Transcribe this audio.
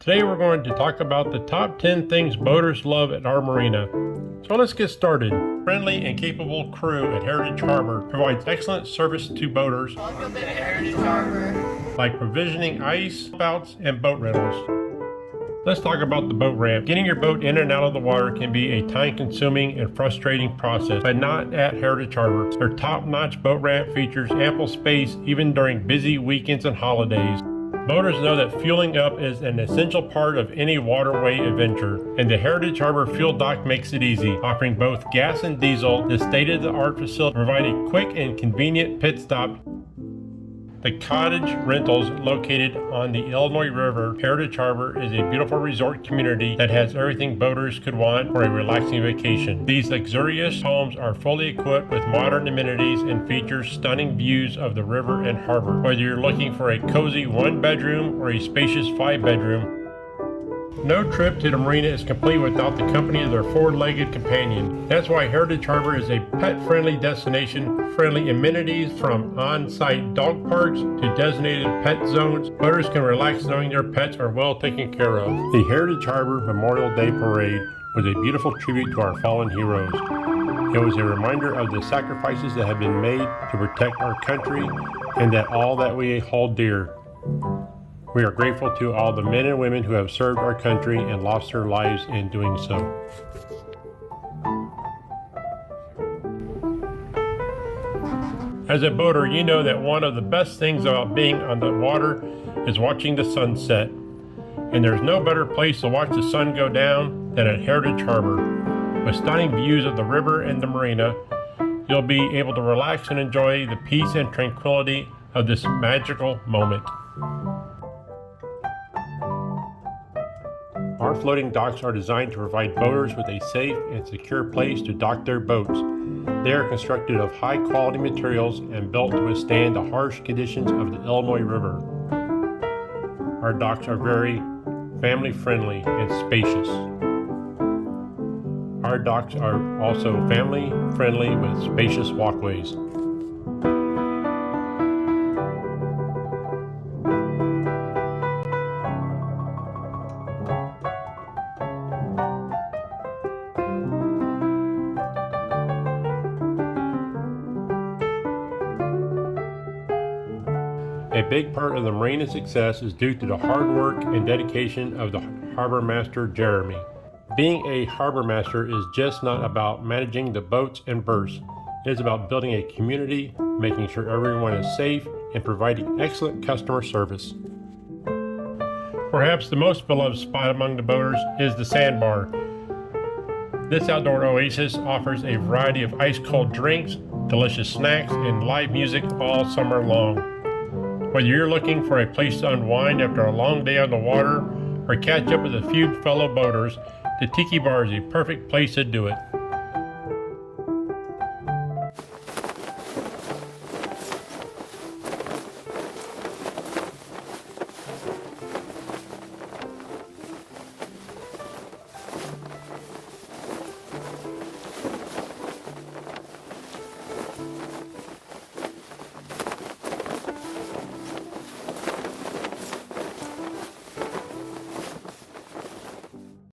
Today we're going to talk about the top 10 things boaters love at our marina. So let's get started. Friendly and capable crew at Heritage Harbor provides excellent service to boaters. Welcome to Heritage Harbor. Like provisioning ice, spouts, and boat rentals. Let's talk about the boat ramp. Getting your boat in and out of the water can be a time-consuming and frustrating process, but not at Heritage Harbor. Their top-notch boat ramp features ample space even during busy weekends and holidays. Boaters know that fueling up is an essential part of any waterway adventure, and the Heritage Harbor Fuel Dock makes it easy, offering both gas and diesel. This state-of-the-art facility provides a quick and convenient pit stop. The cottage rentals located on the Illinois River, Heritage Harbor is a beautiful resort community that has everything boaters could want for a relaxing vacation. These luxurious homes are fully equipped with modern amenities and feature stunning views of the river and harbor. Whether you're looking for a cozy 1-bedroom or a spacious 5-bedroom, no trip to the marina is complete without the company of their 4-legged companion. That's why Heritage Harbor is a pet-friendly destination, friendly amenities from on-site dog parks to designated pet zones. Boaters can relax knowing their pets are well taken care of. The Heritage Harbor Memorial Day Parade was a beautiful tribute to our fallen heroes. It was a reminder of the sacrifices that have been made to protect our country and that all that we hold dear. We are grateful to all the men and women who have served our country and lost their lives in doing so. As a boater, you know that one of the best things about being on the water is watching the sunset. And there's no better place to watch the sun go down than at Heritage Harbor. With stunning views of the river and the marina, you'll be able to relax and enjoy the peace and tranquility of this magical moment. Our floating docks are designed to provide boaters with a safe and secure place to dock their boats. They are constructed of high-quality materials and built to withstand the harsh conditions of the Illinois River. Our docks are very family-friendly and spacious. Our docks are also family-friendly with spacious walkways. A big part of the marina's success is due to the hard work and dedication of the harbor master, Jeremy. Being a harbor master is just not about managing the boats and berths. It is about building a community, making sure everyone is safe, and providing excellent customer service. Perhaps the most beloved spot among the boaters is the sandbar. This outdoor oasis offers a variety of ice-cold drinks, delicious snacks, and live music all summer long. Whether you're looking for a place to unwind after a long day on the water or catch up with a few fellow boaters, the Tiki Bar is a perfect place to do it.